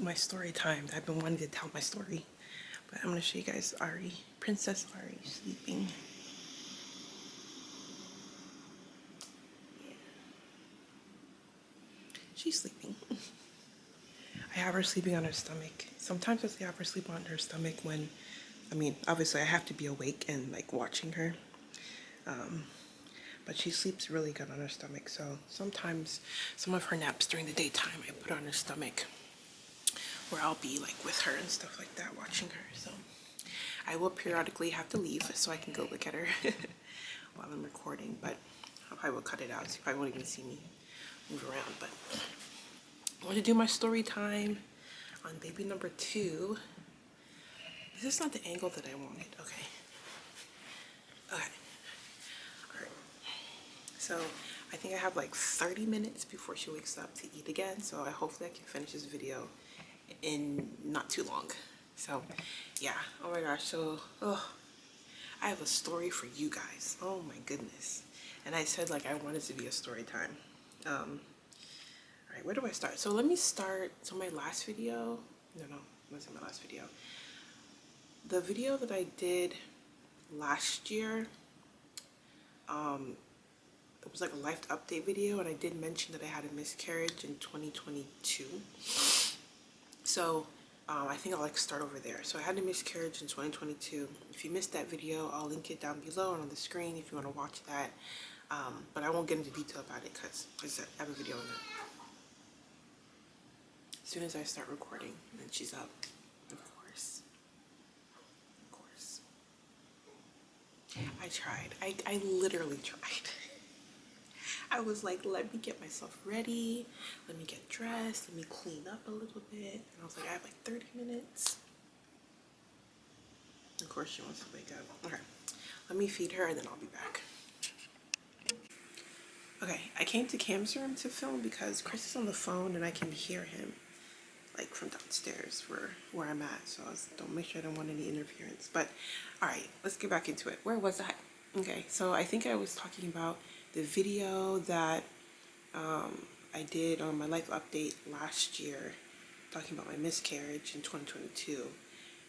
my story time. I've been wanting to tell my story, but I'm gonna show you guys Ari, Princess Ari, sleeping. Yeah. She's sleeping. I have her sleeping on her stomach. Sometimes I have her sleep on her stomach when, I mean, obviously I have to be awake and like watching her. But she sleeps really good on her stomach. So sometimes some of her naps during the daytime, I put her on her stomach, where I'll be like with her and stuff like that, watching her. So I will periodically have to leave so I can go look at her while I'm recording, but I probably will cut it out, so you probably won't even see me move around. But I want to do my story time on baby number 2. This is not the angle that I wanted. Okay. Okay. All right. So I think I have like 30 minutes before she wakes up to eat again. So hopefully I can finish this video in not too long. So yeah. Oh my gosh. So I have a story for you guys. Oh my goodness. And I said like I wanted to be a story time. All right, where do I start? So let me start. So my last video, no, it wasn't my last video. The video that I did last year, it was like a life update video, and I did mention that I had a miscarriage in 2022. So I think I'll like start over there. So I had a miscarriage in 2022. If you missed that video, I'll link it down below and on the screen if you want to watch that. But I won't get into detail about it because I have a video on it. As soon as I start recording, and then she's up, of course. Of course. I tried. I literally tried. I was like, let me get myself ready. Let me get dressed. Let me clean up a little bit. And I was like, I have like 30 minutes. Of course she wants to wake up. Okay. Let me feed her and then I'll be back. Okay. I came to Cam's room to film because Chris is on the phone and I can hear him like from downstairs where I'm at. So don't make sure I don't want any interference. But all right, let's get back into it. Where was I? Okay. So I think I was talking about the video that I did on my life update last year, talking about my miscarriage in 2022.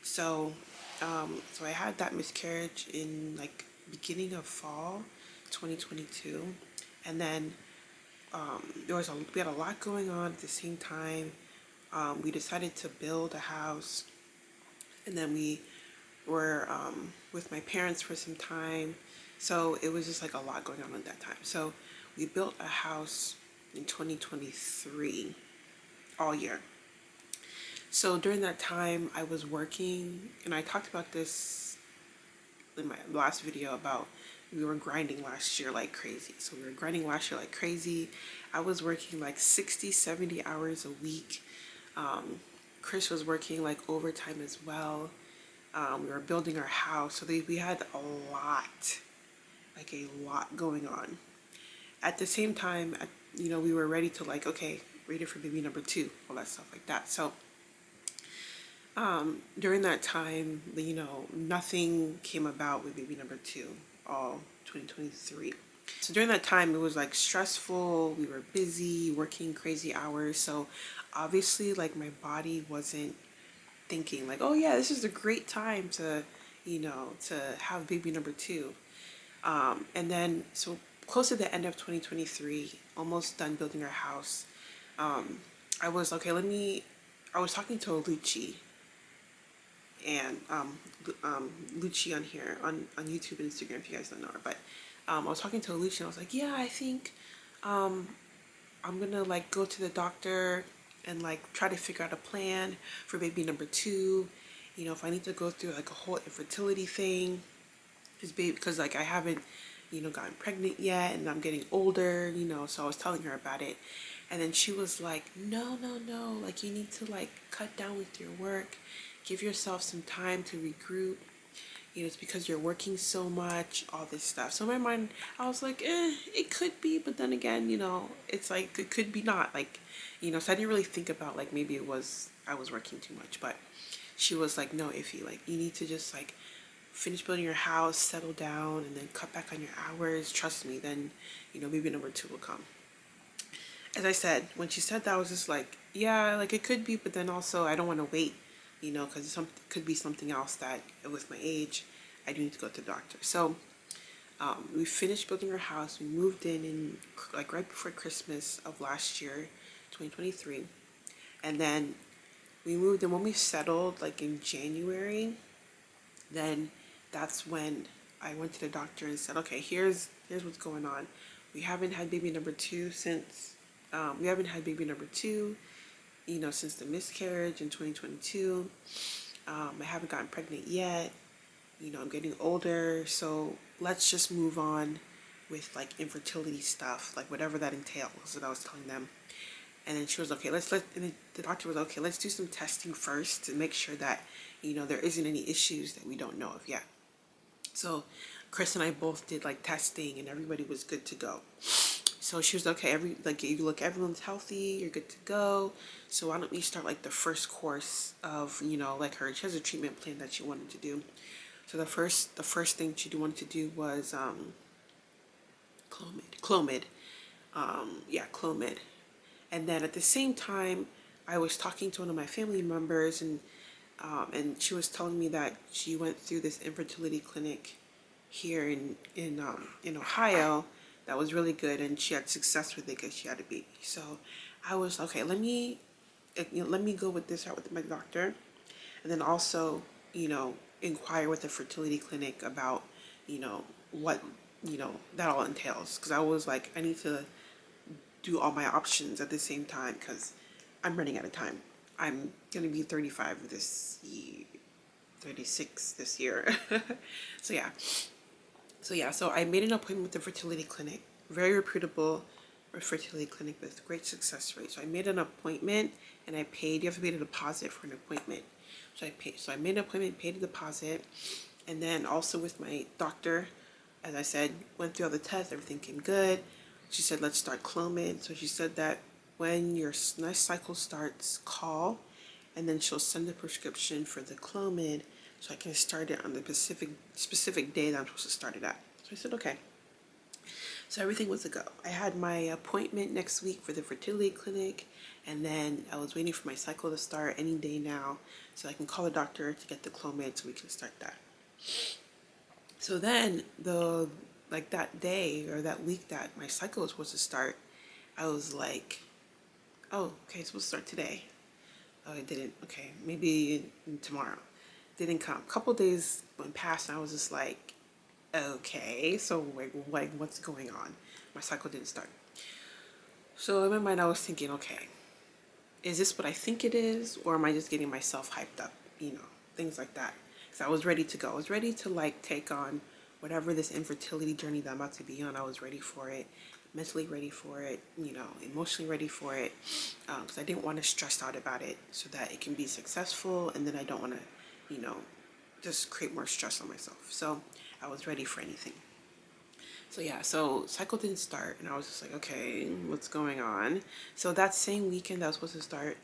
So so I had that miscarriage in like beginning of fall 2022, and then we had a lot going on at the same time. We decided to build a house, and then we were with my parents for some time. So it was just like a lot going on at that time. So we built a house in 2023 all year. So during that time I was working, and I talked about this in my last video about we were grinding last year like crazy. So we were grinding last year like crazy. I was working like 60-70 hours a week. Chris was working like overtime as well. We were building our house, so we had a lot going on. At the same time, we were ready to like, okay, ready for baby number 2, all that stuff like that. So during that time, nothing came about with baby number 2, all 2023. So during that time, it was like stressful. We were busy, working crazy hours. So obviously, like my body wasn't thinking like, oh yeah, this is a great time to, to have baby number 2. And then, so close to the end of 2023, almost done building our house, I was, okay, I was talking to Lucci, and Lucci on here, on YouTube and Instagram, if you guys don't know her, but I was talking to Lucci, and I was like, yeah, I think I'm gonna like go to the doctor and like try to figure out a plan for baby number 2. If I need to go through like a whole infertility thing, because like I haven't gotten pregnant yet, and I'm getting older, so I was telling her about it. And then she was like, no, like you need to like cut down with your work, give yourself some time to regroup, it's because you're working so much, all this stuff. So in my mind, I was like, it could be, but then again, it's like, it could be not, like, so I didn't really think about like, maybe I was working too much. But she was like, no, Iffy, like you need to just like finish building your house, settle down, and then cut back on your hours. Trust me, then baby number 2 will come. as I said, when she said that, I was just like, yeah, like it could be, but then also I don't want to wait, you know, because it could be something else that with my age, I do need to go to the doctor. So we finished building our house. We moved in like right before Christmas of last year, 2023. And then we moved in when we settled like in January. Then that's when I went to the doctor and said, okay, here's what's going on. We haven't had baby number two since we haven't had baby number two, you know, since the miscarriage in 2022. I haven't gotten pregnant yet. You know, I'm getting older, so let's just move on with like infertility stuff, like whatever that entails. So I was telling them. And then she was okay, and then the doctor was okay, let's do some testing first to make sure that, you know, there isn't any issues that we don't know of yet. So Chris and I both did like testing and everybody was good to go. So she was okay, you look, everyone's healthy, you're good to go. So why don't we start like the first course of, you know, like she has a treatment plan that she wanted to do. So the first thing she wanted to do was Clomid. Clomid. And then at the same time, I was talking to one of my family members, and she was telling me that she went through this infertility clinic here in Ohio that was really good, and she had success with it because she had a baby. So I was okay. Let me go with this out with my doctor, and then also, you know, inquire with the fertility clinic about, you know, what, you know, that all entails, because I was like, I need to do all my options at the same time because I'm running out of time. I'm gonna be 35 this year, 36 this year. So I made an appointment with the fertility clinic, very reputable fertility clinic with great success rate. So I made an appointment and I paid. You have to pay a deposit for an appointment. So I made an appointment, paid a deposit, and then also with my doctor, as I said, went through all the tests, everything came good. She said, let's start Clomid. So she said that when your next cycle starts, call, and then she'll send a prescription for the Clomid so I can start it on the specific day that I'm supposed to start it at. So I said, okay. So everything was a go. I had my appointment next week for the fertility clinic, and then I was waiting for my cycle to start any day now so I can call the doctor to get the Clomid so we can start that. So then that day or that week that my cycle was supposed to start, I was like, oh, okay, it's supposed to start today. Oh, it didn't. Okay, maybe tomorrow. Didn't come. A couple days went past and I was just like, okay, so like what's going on? My cycle didn't start. So in my mind I was thinking, okay, is this what I think it is, or am I just getting myself hyped up? You know, things like that. Because I was ready to go. I was ready to like take on whatever this infertility journey that I'm about to be on. I was ready for it, mentally ready for it, you know, emotionally ready for it, because I didn't want to stress out about it so that it can be successful, and then I don't want to, you know, just create more stress on myself. So I was ready for anything. So yeah, so cycle didn't start, and I was just like, okay, what's going on? So that same weekend that was supposed to start,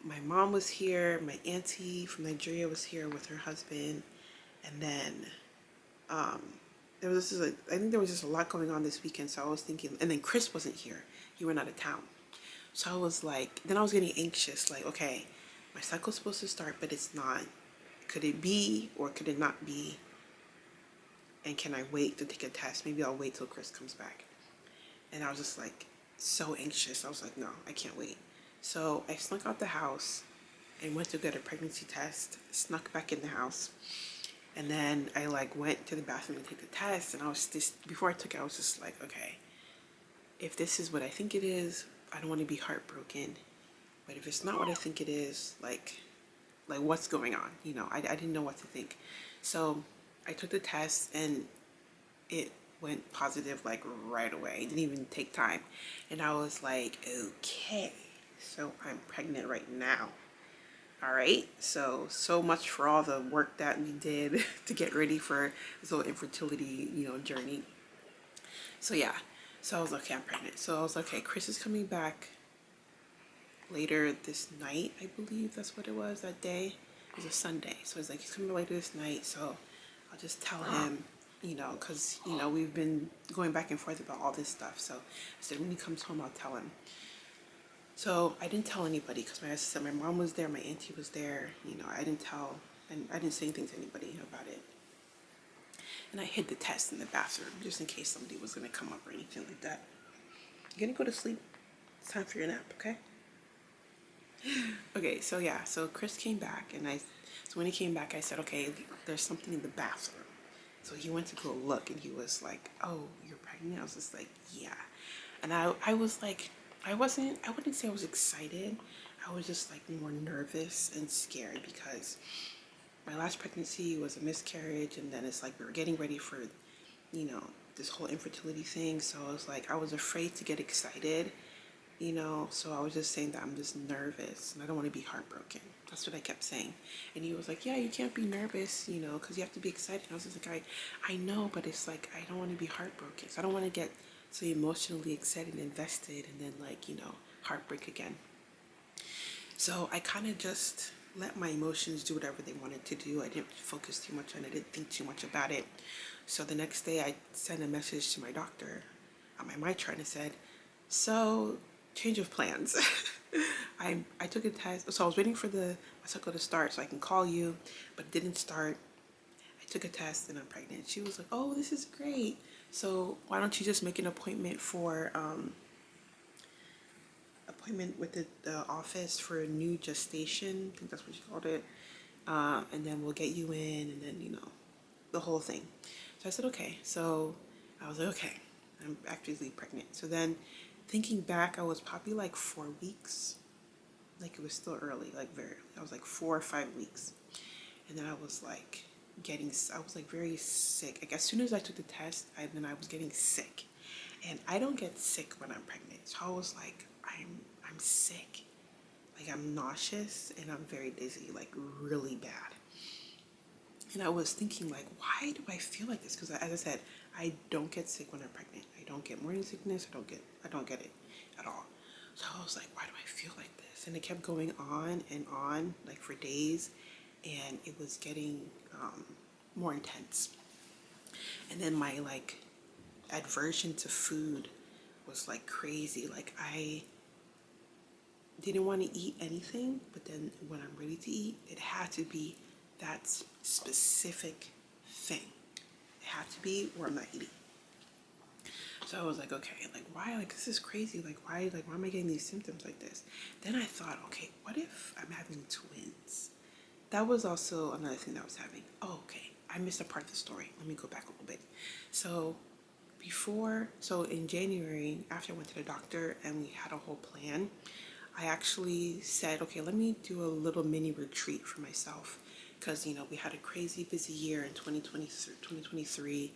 my mom was here, my auntie from Nigeria was here with her husband, and then there was I think there was just a lot going on this weekend. So I was thinking, and then Chris wasn't here; he went out of town. So I was like, then I was getting anxious, like, okay, my cycle's supposed to start, but it's not. Could it be, or could it not be? And can I wait to take a test? Maybe I'll wait till Chris comes back. And I was just like so anxious. I was like, no, I can't wait. So I snuck out the house and went to get a pregnancy test, snuck back in the house. And then I like went to the bathroom to take the test, and I was just, before I took it, I was just like, okay, if this is what I think it is, I don't want to be heartbroken. But if it's not what I think it is, like what's going on? You know, I didn't know what to think. So I took the test and it went positive like right away. It didn't even take time. And I was like, okay, so I'm pregnant right now. All right, so much for all the work that we did to get ready for this whole infertility, you know, journey. So yeah, so I was like, okay, I'm pregnant. So I was like, okay, Chris is coming back later this night, I believe that's what it was that day. It was a Sunday. So it's like, he's coming later this night, so I'll just tell him, you know, because, you know, we've been going back and forth about all this stuff. So I said, when he comes home, I'll tell him. So I didn't tell anybody because my mom was there, my auntie was there, you know, I didn't tell, and I didn't say anything to anybody about it. And I hid the test in the bathroom just in case somebody was going to come up or anything like that. You're going to go to sleep. It's time for your nap, okay? Okay, so yeah, so Chris came back so when he came back, I said, okay, there's something in the bathroom. So he went to go look and he was like, oh, you're pregnant? I was just like, yeah. And I was like, I wouldn't say I was excited. I was just like more nervous and scared because my last pregnancy was a miscarriage, and then it's like we were getting ready for, you know, this whole infertility thing. So I was like, I was afraid to get excited, you know, so I was just saying that I'm just nervous and I don't want to be heartbroken. That's what I kept saying. And he was like, yeah, you can't be nervous, you know, because you have to be excited. And I was just like, I know, but it's like, I don't want to be heartbroken. So I don't want to get so emotionally excited and invested and then like, you know, heartbreak again. So I kind of just let my emotions do whatever they wanted to do. I didn't focus too much on it. I didn't think too much about it. So the next day I sent a message to my doctor on my MyChart and said, so change of plans. I took a test. So I was waiting for the cycle to start so I can call you, but it didn't start. I took a test and I'm pregnant. She was like, oh, this is great. So why don't you just make an appointment with the office for a new gestation. I think that's what she called it. And then we'll get you in and then, you know, the whole thing. So I said, okay. So I was like, okay, I'm actually pregnant. So then thinking back, I was probably like 4 weeks. Like it was still early, like very early. I was like 4 or 5 weeks. And then I was like very sick. Like as soon as I took the test, I was getting sick. And I don't get sick when I'm pregnant. So I was like, I'm sick. Like I'm nauseous and I'm very dizzy, like really bad. And I was thinking like, why do I feel like this? Because as I said, I don't get sick when I'm pregnant. I don't get morning sickness. I don't get it at all. So I was like, why do I feel like this? And it kept going on, like for days, and it was getting more intense. And then my like aversion to food was like crazy. Like I didn't want to eat anything, but then when I'm ready to eat, it had to be that specific thing. It had to be or I'm not eating. So I was like, okay, like why? Like this is crazy. Like why am I getting these symptoms like this? Then I thought, okay, what if I'm having twins? That was also another thing that I was having. Oh, okay. I missed a part of the story. Let me go back a little bit. So in January, after I went to the doctor and we had a whole plan, I actually said, okay, let me do a little mini retreat for myself because, you know, we had a crazy busy year in 2023,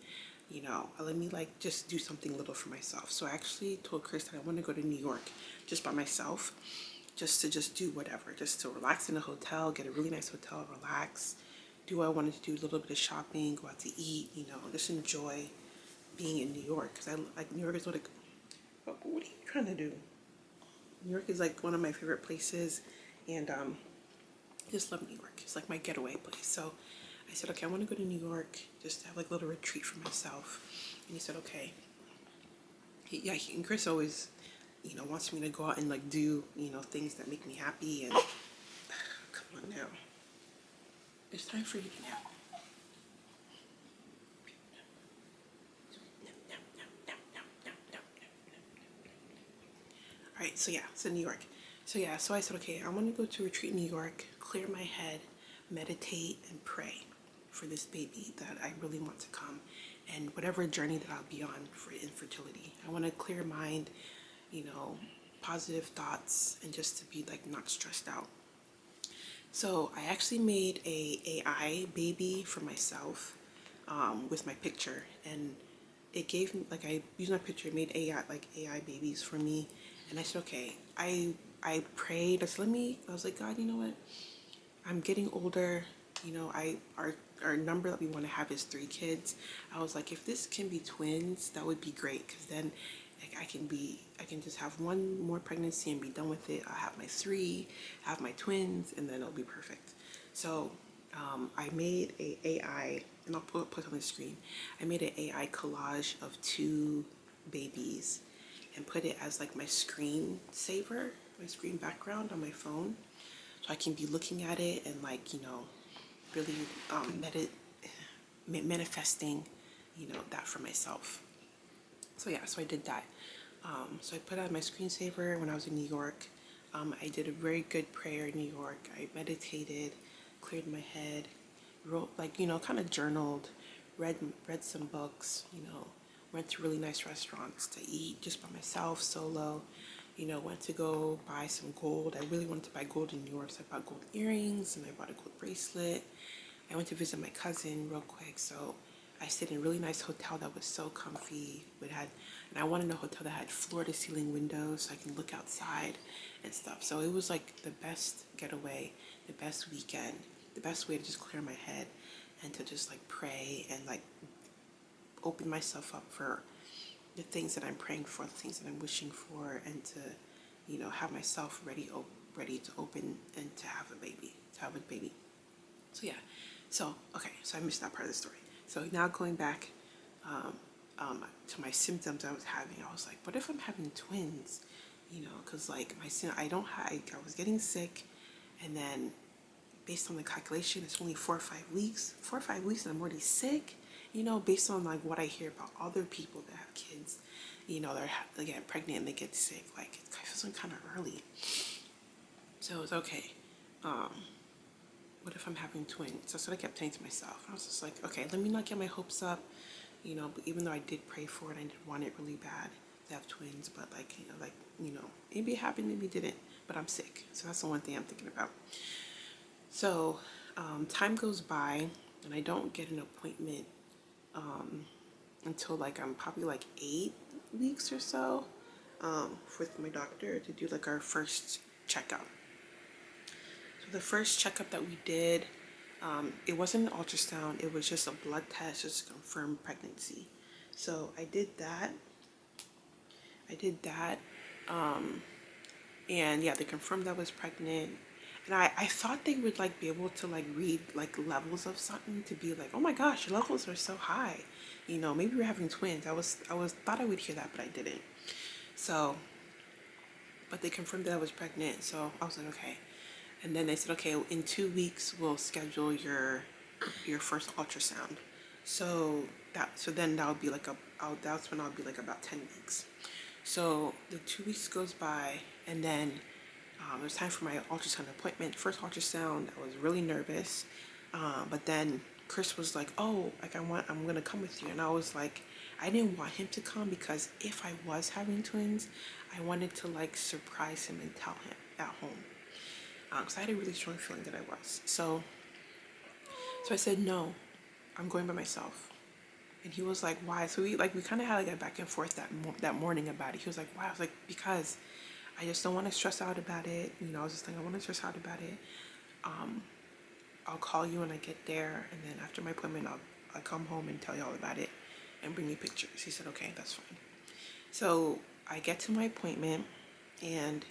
you know, let me like just do something little for myself. So I actually told Chris that I want to go to New York just by myself, just to do whatever, just to relax in a hotel, get a really nice hotel, relax, do what I wanted to do, a little bit of shopping, go out to eat, you know, just enjoy being in New York because I like New York is what are you trying to do? New York is like one of my favorite places, and I just love New York. It's like my getaway place. So I said, okay, I want to go to New York just to have like a little retreat for myself. And he said, okay. And Chris always, you know, wants me to go out and like do, you know, things that make me happy. And come on now, it's time for you to nap. All right, so New York. So I said, okay, I want to go to a retreat in New York, clear my head, meditate, and pray for this baby that I really want to come, and whatever journey that I'll be on for infertility. I want to clear mind, you know, positive thoughts, and just to be like not stressed out. So I actually made a AI baby for myself with my picture, and it gave me like I used my picture, made AI babies for me, and I said, okay, I prayed. I was like, God, you know what? I'm getting older. You know, our number that we want to have is 3 kids. I was like, if this can be twins, that would be great, because then like I can just have one more pregnancy and be done with it. I'll have my 3, have my twins, and then it'll be perfect. So I made a AI, and I'll put it on the screen. I made an AI collage of 2 babies and put it as like my screen saver screen background on my phone, so I can be looking at it and like, you know, really manifesting, you know, that for myself. So yeah, so I did that. So I put on my screensaver when I was in New York. I did a very good prayer in New York. I meditated, cleared my head, wrote, like, you know, kind of journaled, read some books, you know, went to really nice restaurants to eat just by myself, solo, you know, went to go buy some gold. I really wanted to buy gold in New York, so I bought gold earrings and I bought a gold bracelet. I went to visit my cousin real quick, so I stayed in a really nice hotel that was so comfy. And I wanted a hotel that had floor-to-ceiling windows so I can look outside and stuff. So it was like the best getaway, the best weekend, the best way to just clear my head and to just like pray and like open myself up for the things that I'm praying for, the things that I'm wishing for, and to, you know, have myself ready to open and to have a baby, So yeah, so okay, so I missed that part of the story. So now going back to my symptoms I was having, I was like, what if I'm having twins? You know, because like I was getting sick, and then based on the calculation, it's only 4 or 5 weeks. 4 or 5 weeks and I'm already sick. You know, based on like what I hear about other people that have kids, you know, they get pregnant and they get sick. Like it feels kind of early. So it was okay. What if I'm having twins? So that's what I kept saying to myself. I was just like, okay, let me not get my hopes up. You know, but even though I did pray for it, I did want it really bad to have twins. But like, maybe it happened, maybe it didn't. But I'm sick, so that's the one thing I'm thinking about. So time goes by, and I don't get an appointment until like I'm probably like 8 weeks or so with my doctor to do like our first checkup. So the first checkup that we did, it wasn't an ultrasound, it was just a blood test just to confirm pregnancy. So I did that. And yeah, they confirmed I was pregnant. And I thought they would like be able to like read like levels of something to be like, oh my gosh, your levels are so high. You know, maybe we're having twins. I thought I would hear that, but I didn't. So, but they confirmed that I was pregnant. So I was like, okay. And then they said, okay, in 2 weeks we'll schedule your first ultrasound. So then that would be like that's when I'll be like about 10 weeks. So the 2 weeks goes by, and then it was time for my ultrasound appointment. First ultrasound, I was really nervous, but then Chris was like, "Oh, like I'm gonna come with you," and I was like, I didn't want him to come because if I was having twins, I wanted to like surprise him and tell him at home, because I had a really strong feeling that I was. So I said no, I'm going by myself. And he was like, why? So we kind of had like a back and forth that morning about it. He was like, why? I was like, because I just don't want to stress out about it. You know, I was just like, I want to stress out about it. I'll call you when I get there, and then after my appointment, I'll come home and tell you all about it and bring you pictures. He said, okay, that's fine. So I get to my appointment, and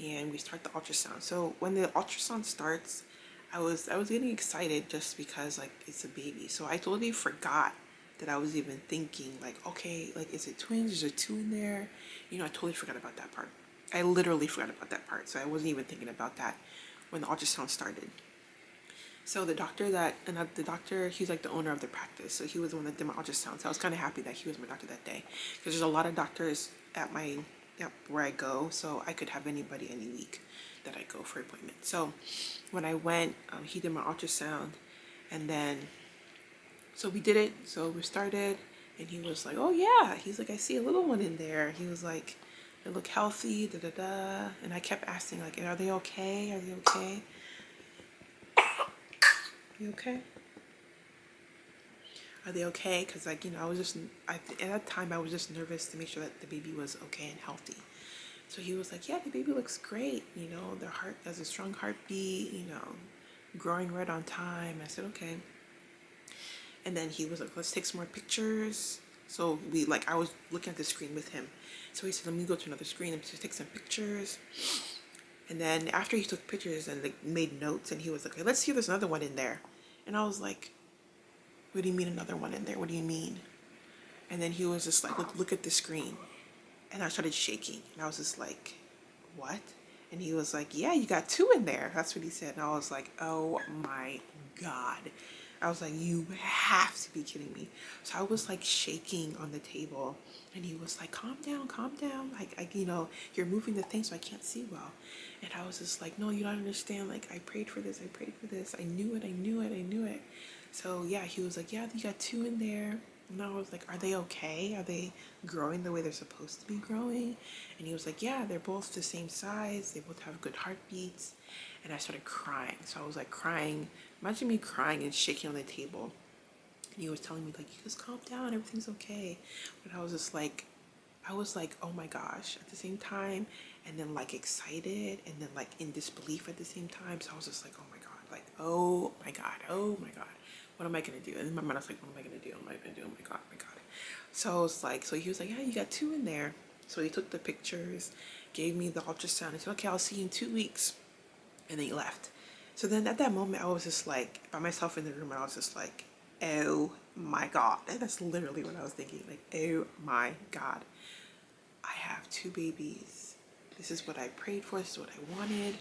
and we start the ultrasound. So when the ultrasound starts, I was getting excited just because like it's a baby. So I totally forgot that I was even thinking like, okay, like is it twins? Is there 2 in there? You know, I totally forgot about that part. I literally forgot about that part. So I wasn't even thinking about that when the ultrasound started. So the doctor, he's like the owner of the practice. So he was the one that did my ultrasound. So I was kind of happy that he was my doctor that day, because there's a lot of doctors at where I go. So I could have anybody any week that I go for appointment. So when I went, he did my ultrasound, and then, so we did it. So we started, and he was like, oh yeah. He's like, I see a little one in there. He was like, they look healthy, da da da. And I kept asking like, are they okay? Are they okay? You okay? Are they okay? Because like, you know, at that time I was just nervous to make sure that the baby was okay and healthy. So he was like, yeah, the baby looks great. You know, their heart has a strong heartbeat, you know, growing right on time. I said, okay. And then he was like, let's take some more pictures. So I was looking at the screen with him. So he said, let me go to another screen and just take some pictures. And then after he took pictures and like made notes, and he was like, okay, let's see if there's another one in there. And I was like, what do you mean another one in there? What do you mean? And then he was just like, look at the screen. And I started shaking. And I was just like, what? And he was like, yeah, you got 2 in there. That's what he said. And I was like, oh my God. I was like, you have to be kidding me. So I was like shaking on the table. And he was like, calm down, calm down. Like, you know, you're moving the thing so I can't see well. And I was just like, no, you don't understand. Like, I prayed for this. I prayed for this. I knew it. I knew it. I knew it. So yeah, he was like, yeah, you got 2 in there. And I was like, are they okay? Are they growing the way they're supposed to be growing? And he was like, yeah, they're both the same size. They both have good heartbeats. And I started crying. So I was like crying. Imagine me crying and shaking on the table. And he was telling me like, you just calm down. Everything's okay. But I was just like, oh my gosh, at the same time. And then like excited and then like in disbelief at the same time. So I was just like, oh my God, like, oh my God, oh my God. What am I going to do? And in my mind, I was like, what am I going to do? What am I going to do? Oh my God, oh my God. So I was like, so he was like, yeah, you got 2 in there. So he took the pictures, gave me the ultrasound. He said, okay, I'll see you in 2 weeks. And then he left. So then at that moment, I was just like, by myself in the room, and I was just like, oh my God. And that's literally what I was thinking. Like, oh my God. I have 2 babies. This is what I prayed for. This is what I wanted.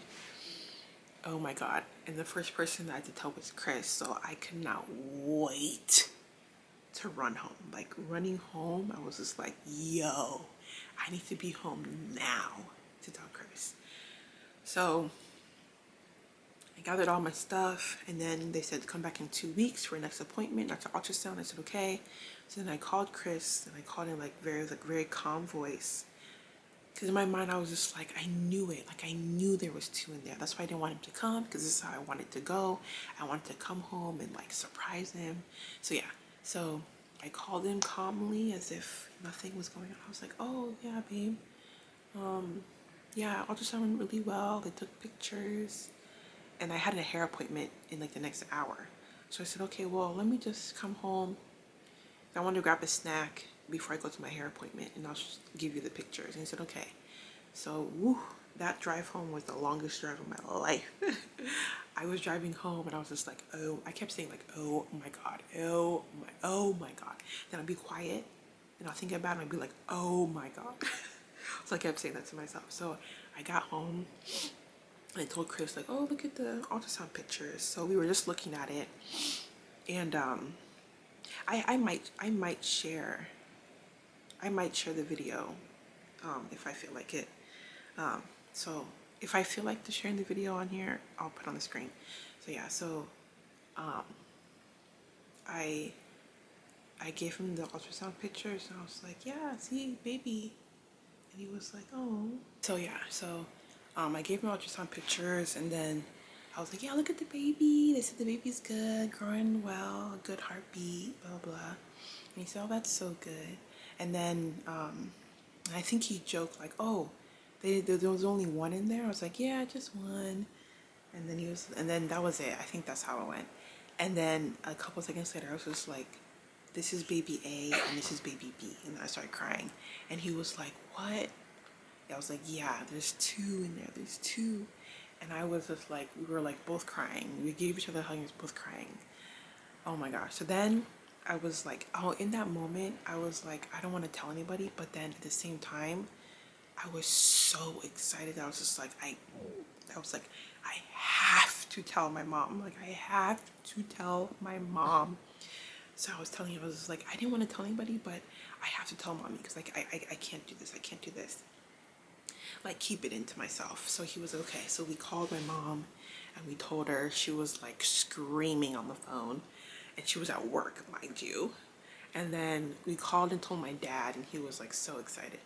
Oh my God. And the first person that I had to tell was Chris. So I could not wait to run home. Like running home, I was just like, yo, I need to be home now to tell Chris. So I gathered all my stuff and then they said come back in 2 weeks for a next appointment, after ultrasound. I said, okay. So then I called Chris and I called him like very calm voice. Because in my mind, I was just like, I knew it. Like, I knew there was 2 in there. That's why I didn't want him to come, because this is how I wanted to go. I wanted to come home and, like, surprise him. So, yeah. So, I called him calmly as if nothing was going on. I was like, oh, yeah, babe. Yeah, ultrasound went really well. They took pictures. And I had a hair appointment in, like, the next hour. So, I said, okay, well, let me just come home. I wanted to grab a snack before I go to my hair appointment, and I'll just give you the pictures. And he said, okay. So, woo, that drive home was the longest drive of my life. I was driving home and I was just like, oh, I kept saying like, oh my God, oh my God. Then I'd be quiet and I'll think about it and I'd be like, oh my God. So I kept saying that to myself. So I got home and I told Chris like, oh, look at the ultrasound pictures. So we were just looking at it, and I might share the video if I feel like it. So if I feel like sharing the video on here, I'll put on the screen. So yeah, so I gave him the ultrasound pictures and I was like, yeah, see, baby. And he was like, oh. So yeah, so I gave him ultrasound pictures and then I was like, yeah, look at the baby. They said the baby's good, growing well, good heartbeat, blah, blah. And he said, oh, that's so good. And then I think he joked like, oh, there was only 1 in there. I was like, yeah, just 1. And then that was it. I think that's how it went. And then a couple seconds later, I was just like, this is baby A and this is baby B. And I started crying. And he was like, what? I was like, yeah, there's 2 in there. There's 2. And I was just like, we were like both crying. We gave each other a hug and we were both crying. Oh my gosh. So then I was like, oh, in that moment, I was like, I don't want to tell anybody. But then at the same time, I was so excited. I was just like, I have to tell my mom. Like, I have to tell my mom. So I was telling him, I was just like, I didn't want to tell anybody, but I have to tell mommy because like I can't do this. I can't do this. Like, keep it into myself. So he was okay. So we called my mom and we told her. She was like screaming on the phone and she was at work, mind you. And then we called and told my dad and he was like so excited.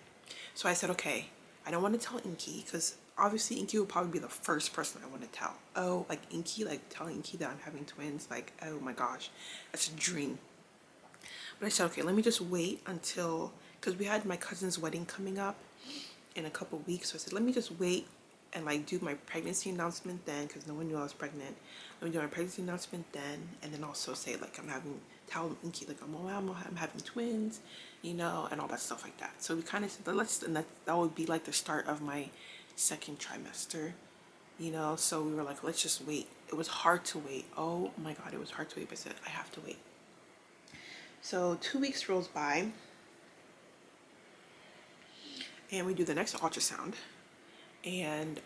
So I said, okay, I don't want to tell Inky because obviously Inky will probably be the first person I want to tell. Oh, like Inky, like telling Inky that I'm having twins, like, oh my gosh, that's a dream. But I said, okay, let me just wait until, because we had my cousin's wedding coming up in a couple weeks. So I said, let me just wait and like do my pregnancy announcement then, because no one knew I was pregnant. Let me do my pregnancy announcement then, and then also say like tell Inky like I'm having twins, you know, and all that stuff like that. So we kind of said and that would be like the start of my 2nd trimester, you know. So we were like, let's just wait. It was hard to wait. Oh my God, it was hard to wait, but I said I have to wait. So 2 weeks rolls by And we do the next ultrasound, and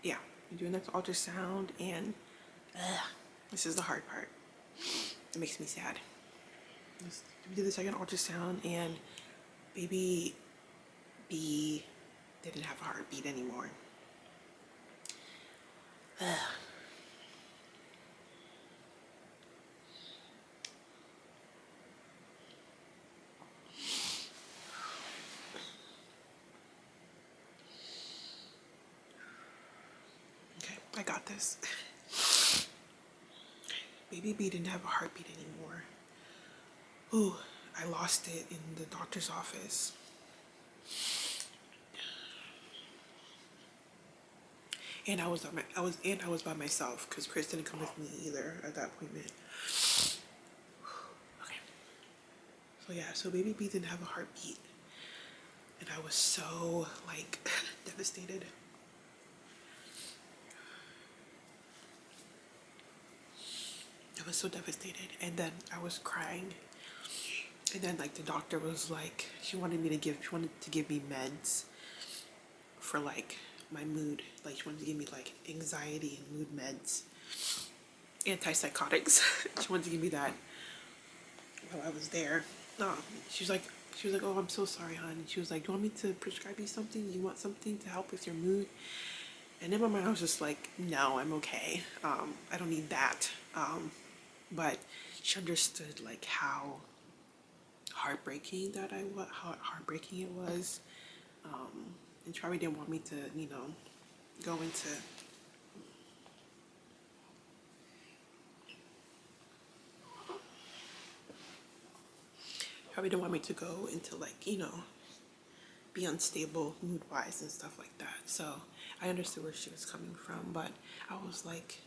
yeah, we do the next ultrasound, and this is the hard part. It makes me sad. We did the second ultrasound, and baby B didn't have a heartbeat anymore. Okay, I got this. Baby B didn't have a heartbeat anymore. Ooh, I lost it in the doctor's office. And I was by myself because Chris didn't come with me either at that appointment. Okay. So yeah, so baby B didn't have a heartbeat. And I was so like devastated. I was so devastated, and then I was crying. And then like the doctor was like, she wanted to give me meds for like my mood. Like she wanted to give me like anxiety and mood meds, antipsychotics. She wanted to give me that while I was there. She was like, oh, I'm so sorry, hon. She was like, do you want me to prescribe you something? Do you want something to help with your mood? And in my mind I was just like, no, I'm okay. I don't need that. But she understood like how heartbreaking how heartbreaking it was. And she probably didn't want me to, go into like, be unstable mood-wise and stuff like that. So I understood where she was coming from, but I was like,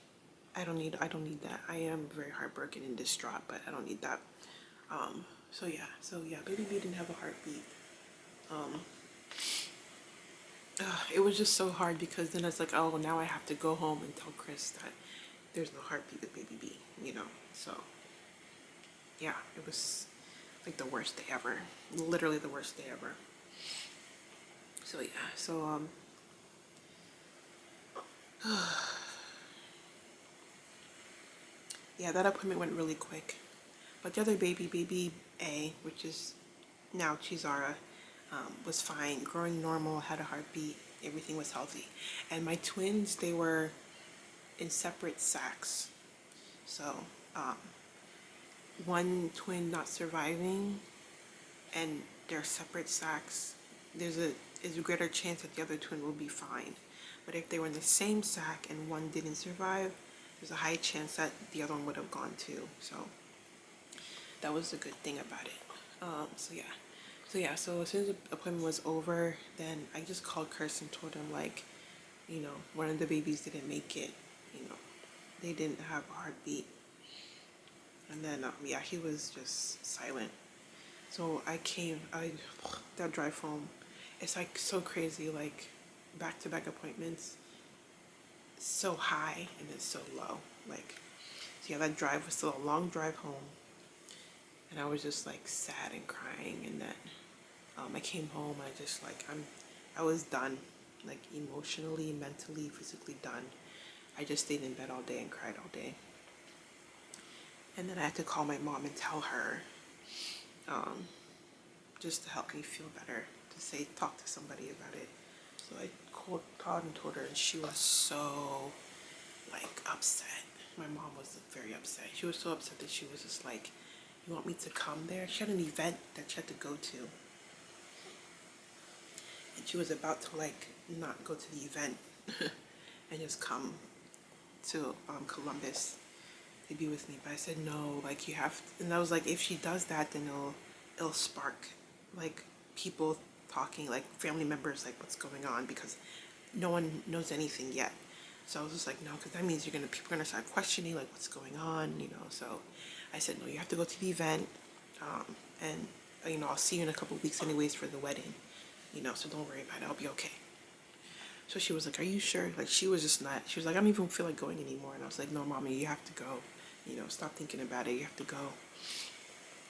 I don't need that. I am very heartbroken and distraught, but I don't need that. So yeah, baby B didn't have a heartbeat. It was just so hard because then it's like, oh, now I have to go home and tell Chris that there's no heartbeat with baby B, So yeah, it was like the worst day ever, literally the worst day ever. So yeah, yeah, that appointment went really quick. But the other baby A, which is now Chizara, was fine, growing normal, had a heartbeat, everything was healthy. And my twins, they were in separate sacs. So one twin not surviving and they're separate sacs, there's a greater chance that the other twin will be fine. But if they were in the same sac and one didn't survive, there's a high chance that the other one would have gone too. So that was the good thing about it. So as soon as the appointment was over, then I just called Chris and told him, like, one of the babies didn't make it. They didn't have a heartbeat. And then yeah, he was just silent. So that drive home, it's like so crazy, like back-to-back appointments, so high and then so low. Like, so yeah, that drive was still a long drive home. And I was just like sad and crying, and then I came home. I was done, like emotionally, mentally, physically done. I just stayed in bed all day and cried all day. And then I had to call my mom and tell her, just to help me feel better, to talk to somebody about it. So I called and told her, and she was so like upset. My mom was very upset. She was so upset that she was just like, you want me to come there? She had an event that she had to go to. And she was about to like not go to the event and just come to Columbus to be with me. But I said, no, like you have to. And I was like, if she does that, then it'll spark like people talking, like family members, like what's going on, because no one knows anything yet. So I was just like, no, because that means people are gonna start questioning like what's going on, So I said, no, you have to go to the event, and I'll see you in a couple of weeks anyways for the wedding, so don't worry about it, I'll be okay. So she was like, are you sure? Like, she was just not, she was like, I don't even feel like going anymore. And I was like, no, mommy, you have to go, stop thinking about it, you have to go.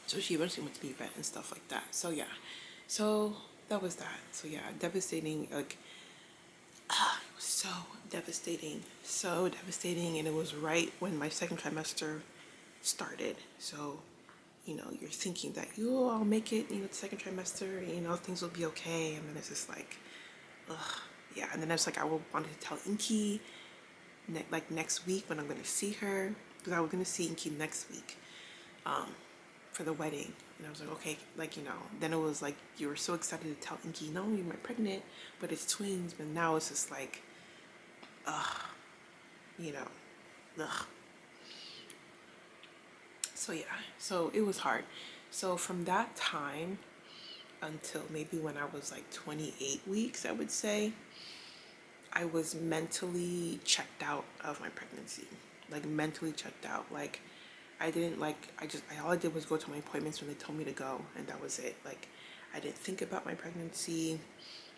So she eventually went to the event and stuff like that. So yeah, so that was that. So yeah, devastating. Like, it was so devastating, and it was right when my second trimester started. So, you know, you're thinking that I'll make it, you know, the second trimester, and, you know, things will be okay, and then it's just like, ugh, yeah. And then I was like, wanted to tell Inky like next week when I'm gonna see her, because I was gonna see Inky next week, for the wedding. And I was like, okay, like, you know, then it was like, you were so excited to tell Inky, no, you're pregnant, but it's twins. But now it's just like, you know, ugh. So yeah, so it was hard. So from that time until maybe when I was like 28 weeks, I would say, I was mentally checked out of my pregnancy. Like, mentally checked out. Like, I didn't, like, all I did was go to my appointments when they told me to go, and that was it. Like, I didn't think about my pregnancy.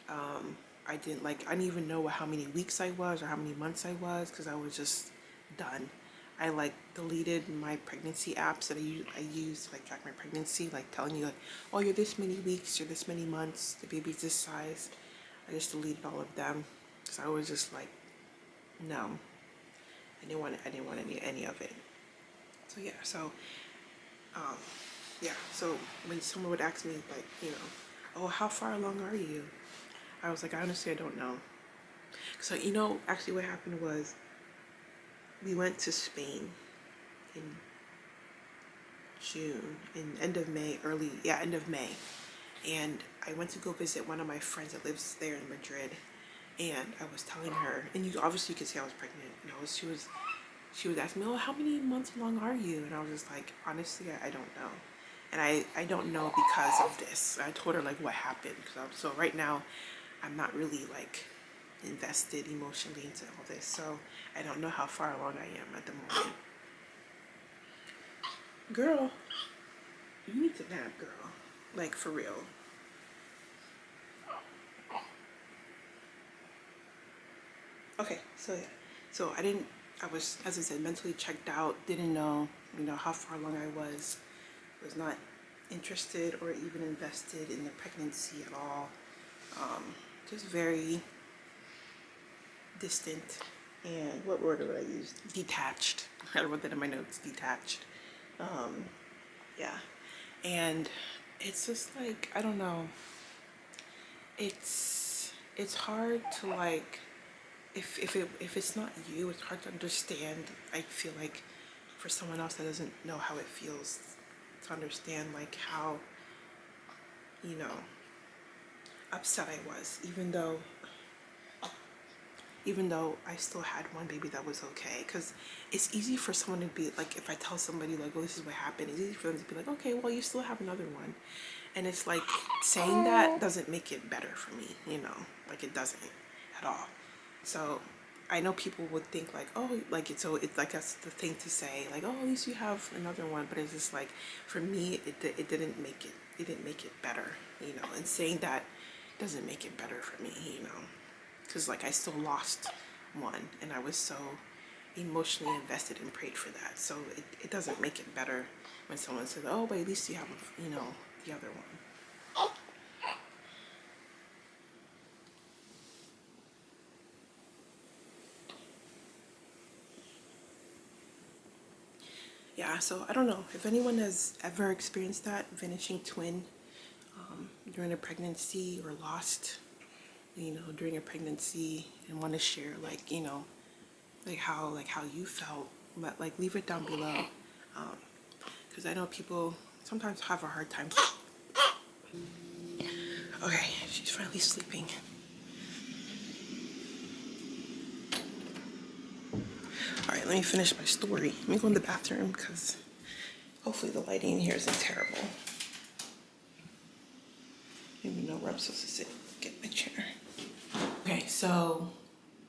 I didn't even know how many weeks I was or how many months I was, because I was just done. I like deleted my pregnancy apps that I used to like track my pregnancy, like telling you like, oh, you're this many weeks, you're this many months, the baby's this size. I just deleted all of them, because I was just like, no, I didn't want any of it. So yeah, so when someone would ask me like, you know, oh, how far along are you? I was like, honestly, I don't know. So, you know, actually what happened was, we went to Spain in June, end of May, end of May. And I went to go visit one of my friends that lives there in Madrid. And I was telling her, and obviously you could see I was pregnant. And she was asking me, oh, how many months along are you? And I was just like, honestly, I don't know. And I don't know because of this. I told her like what happened. So right now, I'm not really like invested emotionally into all this. So I don't know how far along I am at the moment. Girl, you need to nap, girl. Like, for real. Okay, so yeah. So I was, as I said, mentally checked out, didn't know, you know, how far along I was not interested or even invested in the pregnancy at all. Just very distant. And what word would I use? Detached. I wrote that in my notes, detached. Yeah. And it's just like, I don't know. It's hard to like, if it's not you, it's hard to understand. I feel like for someone else that doesn't know how it feels, to understand like how, you know, upset I was, even though I still had one baby that was okay. Because it's easy for someone to be like, if I tell somebody like, oh, this is what happened, it's easy for them to be like, okay, well, you still have another one. And it's like, saying that doesn't make it better for me, you know, like it doesn't at all. So I know people would think like, oh, like it's like that's the thing to say, like, oh, at least you have another one. But it's just like, for me, it didn't make it better, you know. And saying that doesn't make it better for me, you know, because like I still lost one, and I was so emotionally invested and prayed for that. So it doesn't make it better when someone says, oh, but at least you have, you know, the other one. Yeah, so I don't know if anyone has ever experienced that, vanishing twin, during a pregnancy, or lost, you know, during a pregnancy, and want to share like, you know, like how you felt. But like, leave it down below, because I know people sometimes have a hard time. Okay, she's finally sleeping. All right, let me finish my story. Let me go in the bathroom, because hopefully the lighting in here isn't terrible. I don't even know where I'm supposed to sit. Get my chair. Okay, so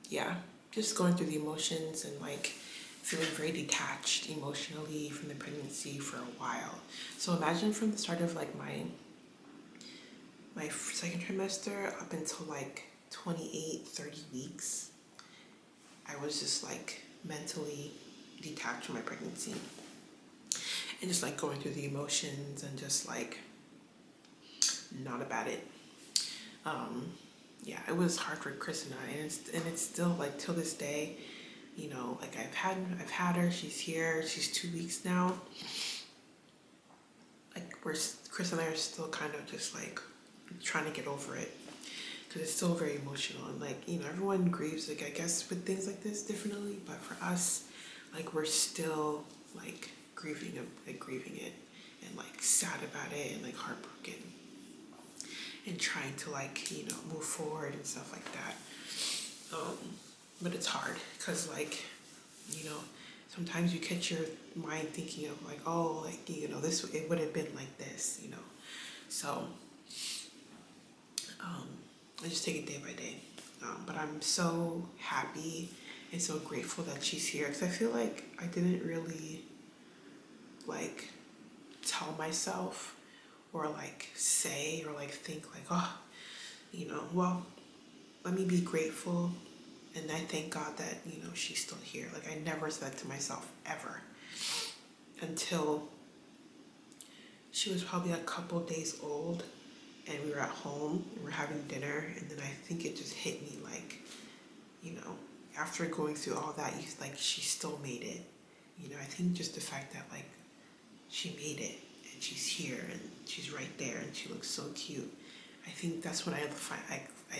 yeah, just going through the emotions and like feeling very detached emotionally from the pregnancy for a while. So imagine from the start of like my second trimester up until like 28, 30 weeks, I was just like mentally detached from my pregnancy. and just like going through the emotions and just like not about it. Yeah, it was hard for Chris and I, and it's still like till this day, you know, like I've had her, she's here, she's 2 weeks now. Like Chris and I are still kind of just like trying to get over it, because it's still very emotional, and like, you know, everyone grieves, like I guess with things like this differently, but for us, like we're still like grieving it and like sad about it and like heartbroken and trying to like, you know, move forward and stuff like that. But it's hard because like, you know, sometimes you catch your mind thinking of like, oh, like, you know, it would have been like this, you know. So I just take it day by day. But I'm so happy and so grateful that she's here, because I feel like I didn't really like tell myself or like say or like think like, oh, you know, well, let me be grateful and I thank God that, you know, she's still here. Like I never said to myself ever, until she was probably a couple days old and we were at home and we're having dinner, and then I think it just hit me like, you know, after going through all that, like she still made it. You know, I think just the fact that like she made it and she's here and she's right there and she looks so cute. I think that's when I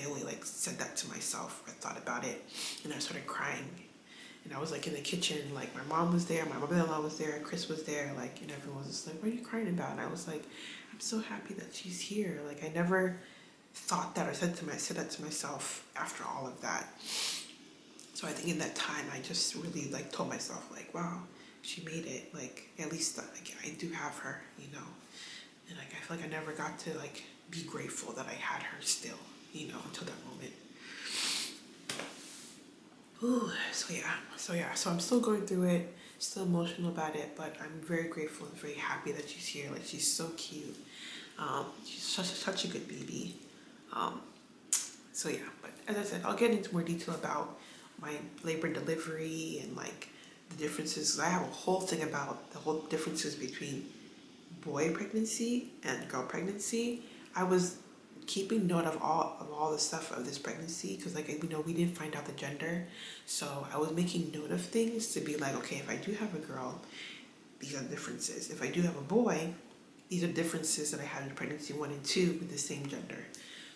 only like said that to myself, or thought about it, and I started crying. And I was like in the kitchen, like my mom was there, my mother-in-law was there, Chris was there, like, and everyone was just like, what are you crying about? And I was like, I'm so happy that she's here. Like I never thought that or said that to myself after all of that. So I think in that time I just really like told myself like, wow, she made it. Like at least like I do have her, you know. And like I feel like I never got to like be grateful that I had her still, you know, until that moment. Ooh, so I'm still going through it, still emotional about it, but I'm very grateful and very happy that she's here. Like she's so cute. She's such a good baby. So yeah, but as I said, I'll get into more detail about my labor and delivery and like the differences. I have a whole thing about the whole differences between boy pregnancy and girl pregnancy. I was keeping note of all the stuff of this pregnancy, because like, you know, we didn't find out the gender, so I was making note of things to be like, okay, if I do have a girl, these are the differences. If I do have a boy, these are differences that I had in pregnancy 1 and 2 with the same gender.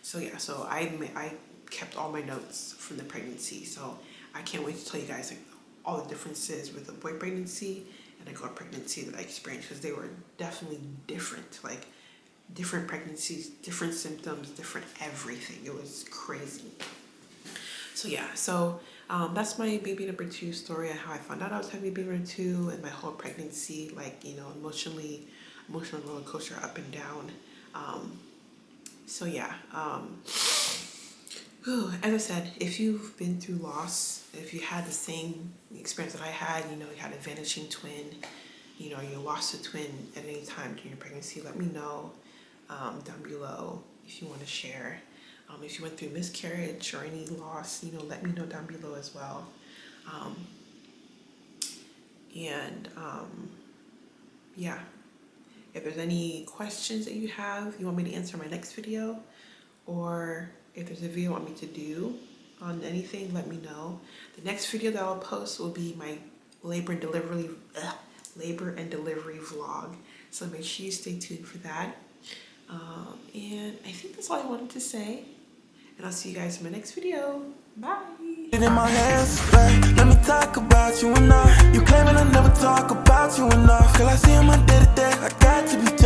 So yeah, so I kept all my notes from the pregnancy, so I can't wait to tell you guys like all the differences with the boy pregnancy and the girl pregnancy that I experienced, because they were definitely different. Like different pregnancies, different symptoms, different everything. It was crazy. So yeah, so that's my baby number 2 story, and how I found out I was having baby number 2, and my whole pregnancy, like, you know, emotional roller coaster up and down. So yeah, as I said, if you've been through loss, if you had the same experience that I had, you know, you had a vanishing twin, you know, you lost a twin at any time during your pregnancy, let me know down below if you want to share. If you went through miscarriage or any loss, you know, let me know down below as well. Yeah, if there's any questions that you have, you want me to answer in my next video, or if there's a video you want me to do on anything, let me know. The next video that I'll post will be my labor and delivery vlog, so make sure you stay tuned for that. And I think that's all I wanted to say, and I'll see you guys in my next video. Bye. In my hands, right? Let me talk about you and I. You claiming I never talk about you enough. Till I see in my day-to-day, I got to be